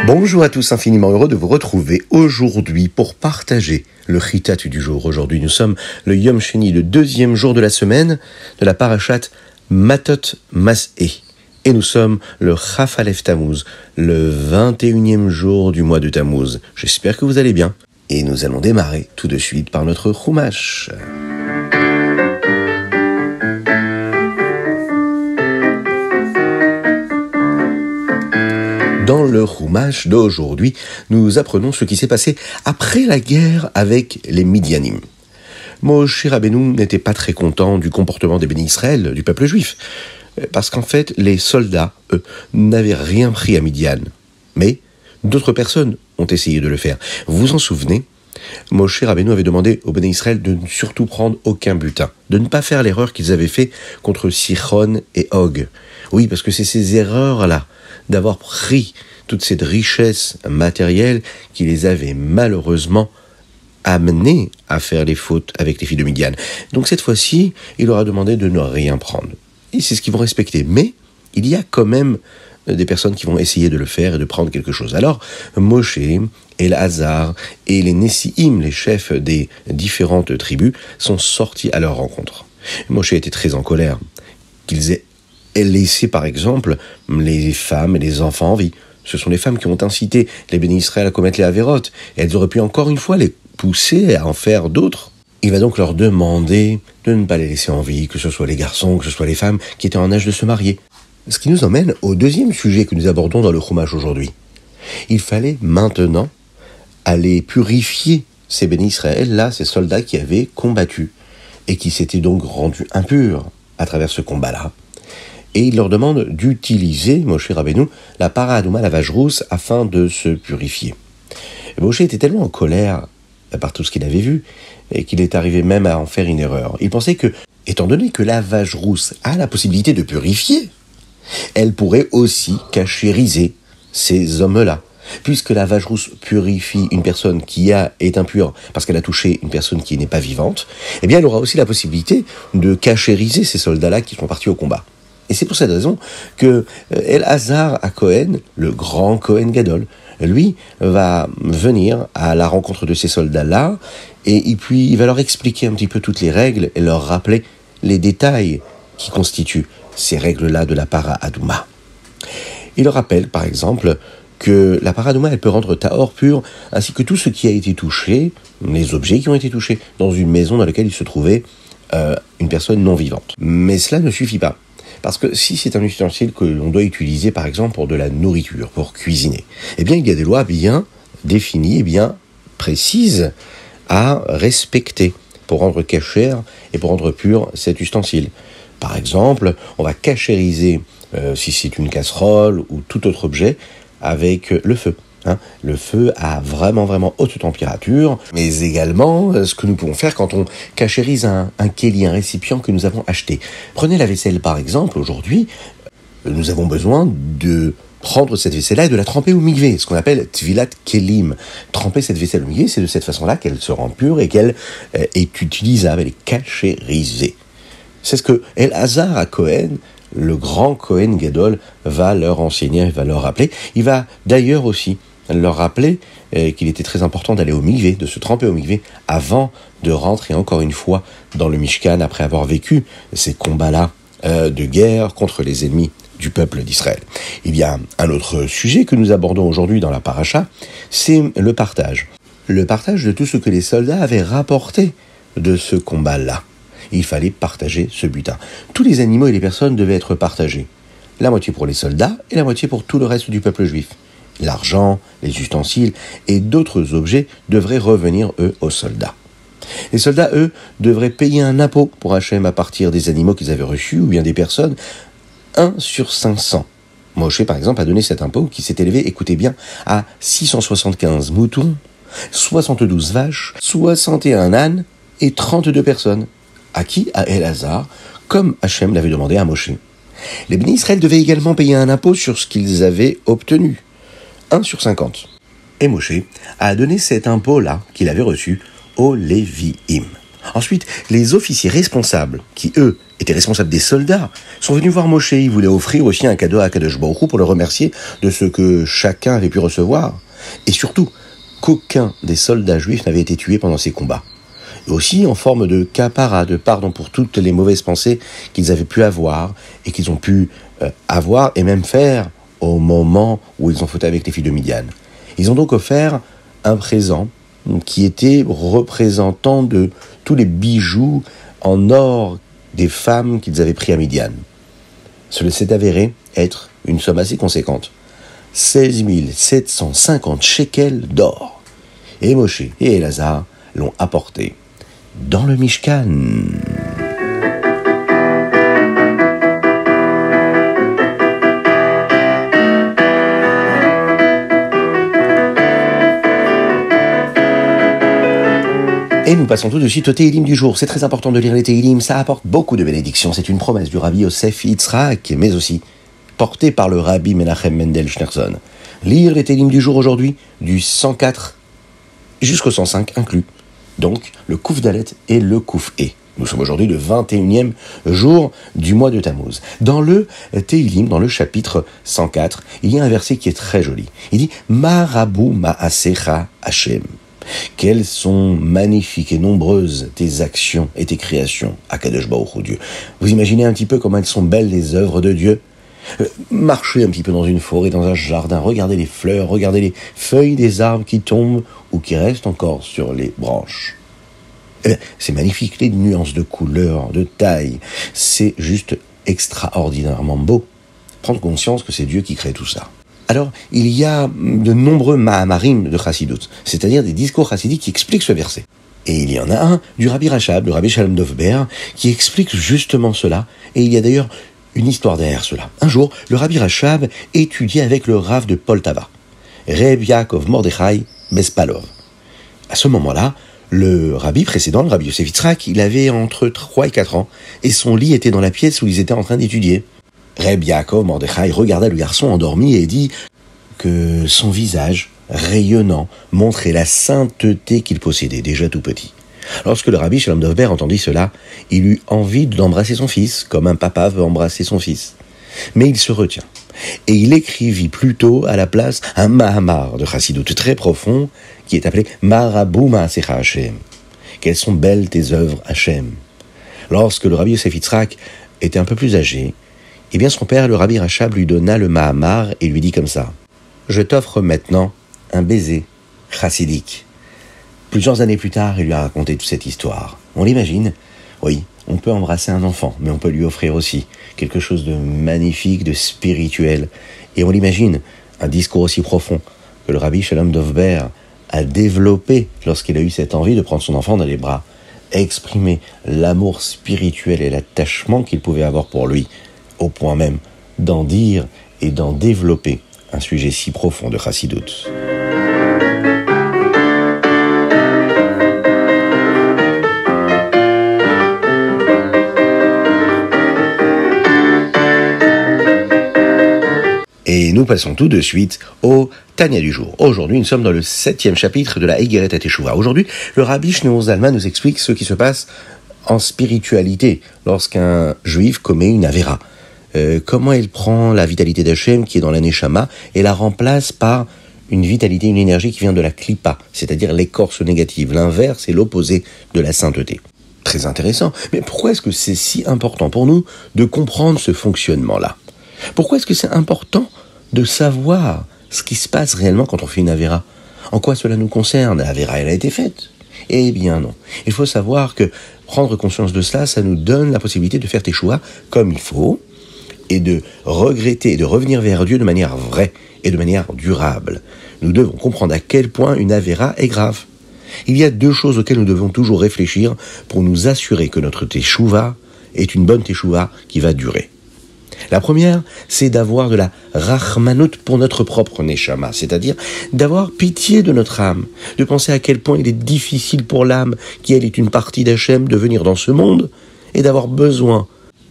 Bonjour à tous, infiniment heureux de vous retrouver aujourd'hui pour partager le chitat du jour. Aujourd'hui, nous sommes le Yom Sheni, le deuxième jour de la semaine de la parashat Matot Mas'eh. Et nous sommes le Chaf Alef Tammuz, le 21e jour du mois de Tammuz. J'espère que vous allez bien. Et nous allons démarrer tout de suite par notre Chumash. Dans le Chumash d'aujourd'hui, nous apprenons ce qui s'est passé après la guerre avec les Midianim. Moshe Rabbeinu n'était pas très content du comportement des bénis Israël, du peuple juif, parce qu'en fait, les soldats, eux, n'avaient rien pris à Midian. Mais d'autres personnes ont essayé de le faire. Vous vous en souvenez ? Moshe Rabbeinu avait demandé aux bénis Israël de ne surtout prendre aucun butin, de ne pas faire l'erreur qu'ils avaient fait contre Sichon et Og. Oui, parce que c'est ces erreurs-là, d'avoir pris toute cette richesse matérielle qui les avait malheureusement amenés à faire les fautes avec les filles de Midian. Donc cette fois-ci, il leur a demandé de ne rien prendre. Et c'est ce qu'ils vont respecter. Mais il y a quand même des personnes qui vont essayer de le faire et de prendre quelque chose. Alors, Moshe, Elazar et les Nessiim, les chefs des différentes tribus, sont sortis à leur rencontre. Moshe était très en colère qu'ils aient laissé, par exemple, les femmes et les enfants en vie. Ce sont les femmes qui ont incité les bénis Israël à commettre les avérotes. Et elles auraient pu encore une fois les pousser à en faire d'autres. Il va donc leur demander de ne pas les laisser en vie, que ce soit les garçons, que ce soit les femmes qui étaient en âge de se marier. Ce qui nous emmène au deuxième sujet que nous abordons dans le Chumash aujourd'hui. Il fallait maintenant aller purifier ces bénis Israël, là, ces soldats qui avaient combattu et qui s'étaient donc rendus impurs à travers ce combat-là. Et il leur demande d'utiliser, Moshe Rabbeinu, la para adouma, la vache rousse, afin de se purifier. Et Moshe était tellement en colère par tout ce qu'il avait vu, et qu'il est arrivé même à en faire une erreur. Il pensait que, étant donné que la vache rousse a la possibilité de purifier, elle pourrait aussi cachériser ces hommes-là. Puisque la vache rousse purifie une personne qui est impure parce qu'elle a touché une personne qui n'est pas vivante, eh bien elle aura aussi la possibilité de cachériser ces soldats-là qui sont partis au combat. Et c'est pour cette raison que Elazar à Cohen, le grand Cohen Gadol, lui va venir à la rencontre de ces soldats-là et puis il va leur expliquer un petit peu toutes les règles et leur rappeler les détails qui constituent ces règles-là de la para adouma. Il leur rappelle par exemple que la para adouma elle peut rendre tahor pur ainsi que tout ce qui a été touché, les objets qui ont été touchés dans une maison dans laquelle il se trouvait une personne non vivante. Mais cela ne suffit pas. Parce que si c'est un ustensile que l'on doit utiliser, par exemple, pour de la nourriture, pour cuisiner, eh bien, il y a des lois bien définies et bien précises à respecter pour rendre cachère et pour rendre pur cet ustensile. Par exemple, on va cachériser, si c'est une casserole ou tout autre objet, avec le feu. Le feu à vraiment haute température, mais également ce que nous pouvons faire quand on cachérise un kéli, un récipient que nous avons acheté. Prenez la vaisselle par exemple, aujourd'hui, nous avons besoin de prendre cette vaisselle-là et de la tremper au mikvé, ce qu'on appelle tvilat kelim. Tremper cette vaisselle au mikvé, c'est de cette façon-là qu'elle se rend pure et qu'elle est utilisable, elle est cachérisée. C'est ce que Elazar à Cohen, le grand Cohen Gadol, va leur enseigner, va leur rappeler. Il va d'ailleurs aussi leur rappeler qu'il était très important d'aller au mikvé, de se tremper au mikvé avant de rentrer encore une fois dans le Mishkan après avoir vécu ces combats-là de guerre contre les ennemis du peuple d'Israël. Il y a un autre sujet que nous abordons aujourd'hui dans la paracha, c'est le partage. Le partage de tout ce que les soldats avaient rapporté de ce combat-là. Il fallait partager ce butin. Tous les animaux et les personnes devaient être partagés. La moitié pour les soldats et la moitié pour tout le reste du peuple juif. L'argent, les ustensiles et d'autres objets devraient revenir, eux, aux soldats. Les soldats, eux, devraient payer un impôt pour Hachem à partir des animaux qu'ils avaient reçus ou bien des personnes, 1 sur 500. Moshe, par exemple, a donné cet impôt qui s'est élevé, écoutez bien, à 675 moutons, 72 vaches, 61 ânes et 32 personnes. À qui ? À Elazar, comme Hachem l'avait demandé à Moshe. Les bénis Israël devaient également payer un impôt sur ce qu'ils avaient obtenu. 1 sur 50. Et Moshe a donné cet impôt-là qu'il avait reçu aux Lévi'im. Ensuite, les officiers responsables, qui eux étaient responsables des soldats, sont venus voir Moshe. Ils voulaient offrir aussi un cadeau à Akadosh Baruch Hu pour le remercier de ce que chacun avait pu recevoir. Et surtout, qu'aucun des soldats juifs n'avait été tué pendant ces combats. Et aussi en forme de kapara, de pardon pour toutes les mauvaises pensées qu'ils avaient pu avoir et qu'ils ont pu avoir et même faire au moment où ils ont fauté avec les filles de Midian. Ils ont donc offert un présent qui était représentant de tous les bijoux en or des femmes qu'ils avaient pris à Midian. Cela s'est avéré être une somme assez conséquente. 16 750 shekels d'or. Et Moshe et Elazar l'ont apporté dans le Mishkan. Et nous passons tout de suite au Téhilim du jour. C'est très important de lire les Téhilim, ça apporte beaucoup de bénédictions. C'est une promesse du Rabbi Yosef Yitzhak, mais aussi portée par le Rabbi Menachem Mendel Schneerson. Lire les Téhilim du jour aujourd'hui, du 104 jusqu'au 105 inclus. Donc, le Kouf Dalet et le Kouf E. Nous sommes aujourd'hui le 21e jour du mois de Tammuz. Dans le Téhilim, dans le chapitre 104, il y a un verset qui est très joli. Il dit « Marabou ma'asecha Hashem ». Quelles sont magnifiques et nombreuses tes actions et tes créations, Akadosh Baruch Hu, Dieu. Vous imaginez un petit peu comment elles sont belles les œuvres de Dieu. Marchez un petit peu dans une forêt, dans un jardin, regardez les fleurs, regardez les feuilles des arbres qui tombent ou qui restent encore sur les branches. C'est magnifique, les nuances de couleurs, de taille, c'est juste extraordinairement beau. Prendre conscience que c'est Dieu qui crée tout ça. Alors, il y a de nombreux Mahamarim de Chassidut, c'est-à-dire des discours chassidiques qui expliquent ce verset. Et il y en a un du Rabbi Rachab, le Rabbi Shalom Dovber, qui explique justement cela, et il y a d'ailleurs une histoire derrière cela. Un jour, le Rabbi Rachab étudiait avec le Rav de Poltava, Reb Yaakov Mordechai Bespalov. À ce moment-là, le Rabbi précédent, le Rabbi Yosef Yitzhak, il avait entre 3 et 4 ans, et son lit était dans la pièce où ils étaient en train d'étudier. Reb Yaakov Mordechai regarda le garçon endormi et dit que son visage rayonnant montrait la sainteté qu'il possédait, déjà tout petit. Lorsque le Rabbi Shalom Dovber entendit cela, il eut envie d'embrasser son fils, comme un papa veut embrasser son fils. Mais il se retient. Et il écrivit plutôt à la place un Mahamar de Chassidut très profond, qui est appelé Marabou Ma'asecha Hashem. Quelles sont belles tes œuvres, Hashem. Lorsque le Rabbi Yosef Yitzhak était un peu plus âgé, eh bien son père, le Rabbi Rachab, lui donna le Mahamar et lui dit comme ça « Je t'offre maintenant un baiser chassidique ». Plusieurs années plus tard, il lui a raconté toute cette histoire. On l'imagine, oui, on peut embrasser un enfant, mais on peut lui offrir aussi quelque chose de magnifique, de spirituel. Et on l'imagine, un discours aussi profond que le Rabbi Shalom Dovber a développé lorsqu'il a eu cette envie de prendre son enfant dans les bras, exprimer l'amour spirituel et l'attachement qu'il pouvait avoir pour lui, au point même d'en dire et d'en développer un sujet si profond de Chassidut. Et nous passons tout de suite au Tanya du jour. Aujourd'hui, nous sommes dans le 7e chapitre de la Eigeret HaTeshuvah. Aujourd'hui, le Rabbi Shneor Zalman nous explique ce qui se passe en spiritualité lorsqu'un juif commet une avéra. Comment il prend la vitalité d'Hachem qui est dans la Neshama et la remplace par une vitalité, une énergie qui vient de la Klippa, c'est-à-dire l'écorce négative. L'inverse est l'opposé de la sainteté. Très intéressant. Mais pourquoi est-ce que c'est si important pour nous de comprendre ce fonctionnement-là ? Pourquoi est-ce que c'est important de savoir ce qui se passe réellement quand on fait une avéra ? En quoi cela nous concerne ? L'avéra, elle a été faite. Eh bien non. Il faut savoir que prendre conscience de cela, ça nous donne la possibilité de faire teshuva comme il faut, et de regretter et de revenir vers Dieu de manière vraie et de manière durable. Nous devons comprendre à quel point une avéra est grave. Il y a 2 choses auxquelles nous devons toujours réfléchir pour nous assurer que notre teshuva est une bonne teshuva qui va durer. La première, c'est d'avoir de la rachmanut pour notre propre neshama, c'est-à-dire d'avoir pitié de notre âme, de penser à quel point il est difficile pour l'âme, qui elle est une partie d'Hachem, de venir dans ce monde, et d'avoir besoin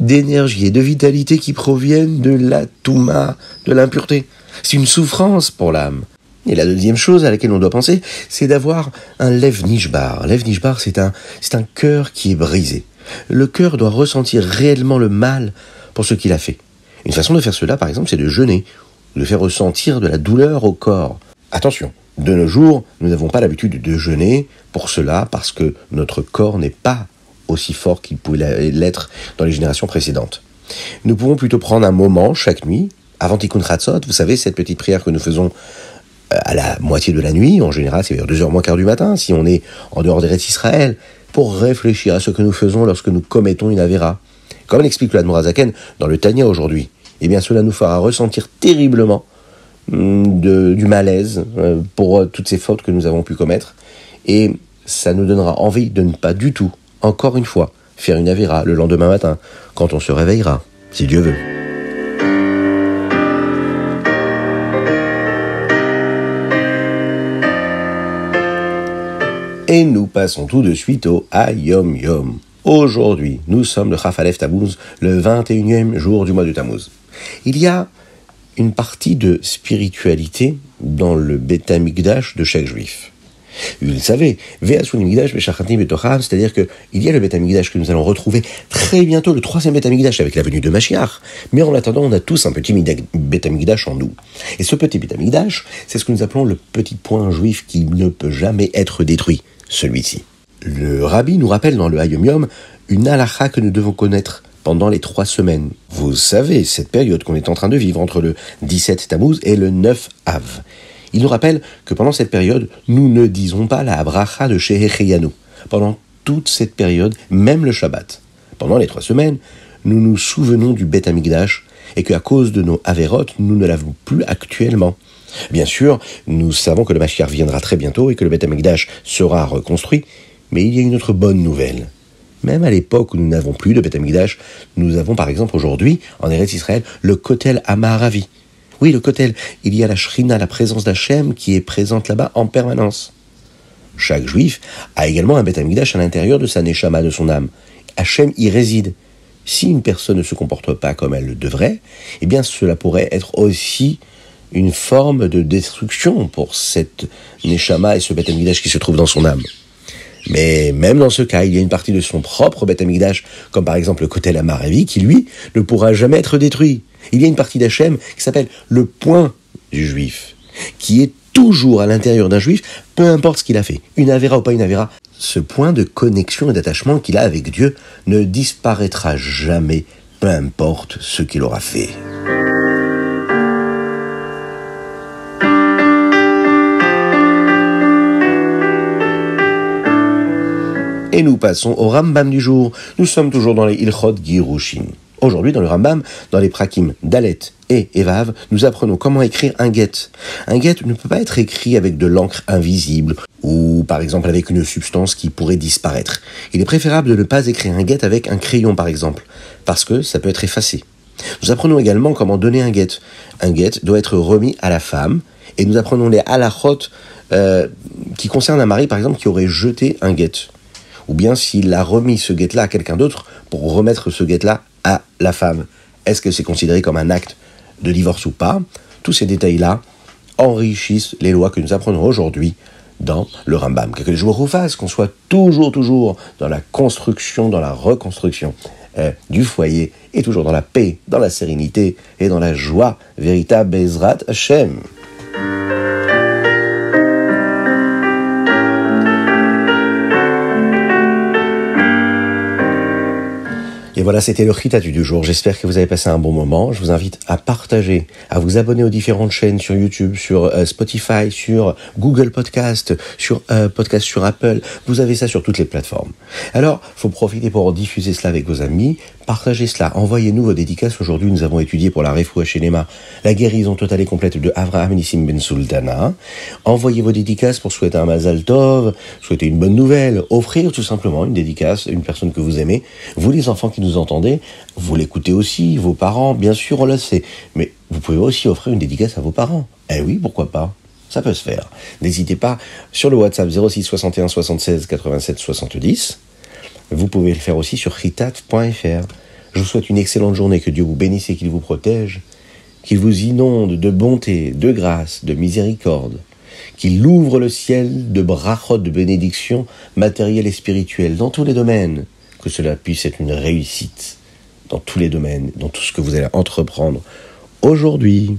d'énergie et de vitalité qui proviennent de la touma, de l'impureté. C'est une souffrance pour l'âme. Et la deuxième chose à laquelle on doit penser, c'est d'avoir un lev nishbar. Lev nishbar, c'est un cœur qui est brisé. Le cœur doit ressentir réellement le mal pour ce qu'il a fait. Une façon de faire cela, par exemple, c'est de jeûner, de faire ressentir de la douleur au corps. Attention, de nos jours, nous n'avons pas l'habitude de jeûner pour cela, parce que notre corps n'est pas aussi fort qu'il pouvait l'être dans les générations précédentes. Nous pouvons plutôt prendre un moment chaque nuit, avant Tikkun Chatzot, vous savez, cette petite prière que nous faisons à la moitié de la nuit, en général c'est vers 2h moins quart du matin, si on est en dehors d'Eretz Israël, pour réfléchir à ce que nous faisons lorsque nous commettons une avéra. Comme l'explique le Admor HaZaken dans le Tanya aujourd'hui, eh bien cela nous fera ressentir terriblement du malaise pour toutes ces fautes que nous avons pu commettre, et ça nous donnera envie de ne pas du tout, encore une fois, faire une avéra le lendemain matin, quand on se réveillera, si Dieu veut. Et nous passons tout de suite au Hayom Yom. Aujourd'hui, nous sommes le Chaf Alef Tammuz, le 21e jour du mois de Tammuz. Il y a une partie de spiritualité dans le Beth Amikdash de chaque juif. Vous le savez, Ve'asun Mikdash Ve'shachantim Betocham, c'est-à-dire qu'il y a le Beth Amikdash que nous allons retrouver très bientôt, le 3e Beth Amikdash avec la venue de Mashiach. Mais en attendant, on a tous un petit Beth Amikdash en nous. Et ce petit Beth Amikdash, c'est ce que nous appelons le petit point juif qui ne peut jamais être détruit, celui-ci. Le Rabbi nous rappelle dans le Hayom Yom une halakha que nous devons connaître pendant les 3 semaines. Vous savez, cette période qu'on est en train de vivre entre le 17 Tammuz et le 9 Av. Il nous rappelle que pendant cette période, nous ne disons pas la bracha de Shehecheyanu. Pendant toute cette période, même le Shabbat. Pendant les 3 semaines, nous nous souvenons du Beth Amikdash et qu'à cause de nos averot, nous ne l'avons plus actuellement. Bien sûr, nous savons que le Mashiach viendra très bientôt et que le Beth Amikdash sera reconstruit, mais il y a une autre bonne nouvelle. Même à l'époque où nous n'avons plus de Beth Amikdash, nous avons par exemple aujourd'hui, en Eretz Israël, le Kotel Amaharavi. Oui, le Kotel, il y a la Shrina, la présence d'Hachem, qui est présente là-bas en permanence. Chaque juif a également un Beth Amikdash à l'intérieur de sa Neshama, de son âme. Hachem y réside. Si une personne ne se comporte pas comme elle le devrait, eh bien cela pourrait être aussi une forme de destruction pour cette Neshama et ce Beth Amikdash qui se trouve dans son âme. Mais même dans ce cas, il y a une partie de son propre Beth Amikdash, comme par exemple le Kotel Amaharavi, qui lui ne pourra jamais être détruit. Il y a une partie d'Hachem qui s'appelle le point du juif, qui est toujours à l'intérieur d'un juif, peu importe ce qu'il a fait, une avéra ou pas une avéra. Ce point de connexion et d'attachement qu'il a avec Dieu ne disparaîtra jamais, peu importe ce qu'il aura fait. Et nous passons au Rambam du jour. Nous sommes toujours dans les Ilchot Girushin. Aujourd'hui, dans le Rambam, dans les Prakim Dalet et Evav, nous apprenons comment écrire un get. Un get ne peut pas être écrit avec de l'encre invisible ou, par exemple, avec une substance qui pourrait disparaître. Il est préférable de ne pas écrire un get avec un crayon, par exemple, parce que ça peut être effacé. Nous apprenons également comment donner un get. Un get doit être remis à la femme, et nous apprenons les halachot qui concernent un mari, par exemple, qui aurait jeté un get. Ou bien s'il a remis ce guet-là à quelqu'un d'autre pour remettre ce guet-là à la femme. Est-ce que c'est considéré comme un acte de divorce ou pas? Tous ces détails-là enrichissent les lois que nous apprenons aujourd'hui dans le Rambam. Que les jours vous fassent, qu'on soit toujours dans la construction, dans la reconstruction du foyer, et toujours dans la paix, dans la sérénité et dans la joie véritable Bezrat Hashem. Et voilà, c'était le Chitatu du jour. J'espère que vous avez passé un bon moment. Je vous invite à partager, à vous abonner aux différentes chaînes sur YouTube, sur Spotify, sur Google Podcast, sur Podcast sur Apple. Vous avez ça sur toutes les plateformes. Alors, faut profiter pour diffuser cela avec vos amis. Partagez cela. Envoyez-nous vos dédicaces. Aujourd'hui, nous avons étudié pour la Refoua Shelema la guérison totale et complète de Avraham Nissim Ben Sultana. Envoyez vos dédicaces pour souhaiter un Mazal Tov, souhaiter une bonne nouvelle, offrir tout simplement une dédicace à une personne que vous aimez. Vous, les enfants qui nous entendez, vous l'écoutez aussi, vos parents, bien sûr, on le sait. Mais vous pouvez aussi offrir une dédicace à vos parents. Eh oui, pourquoi pas? Ça peut se faire. N'hésitez pas sur le WhatsApp 06 61 76 87 70. Vous pouvez le faire aussi sur chitat.fr. Je vous souhaite une excellente journée, que Dieu vous bénisse et qu'il vous protège, qu'il vous inonde de bonté, de grâce, de miséricorde, qu'il ouvre le ciel de brachot, de bénédictions matérielles et spirituelles dans tous les domaines, que cela puisse être une réussite dans tous les domaines, dans tout ce que vous allez entreprendre aujourd'hui.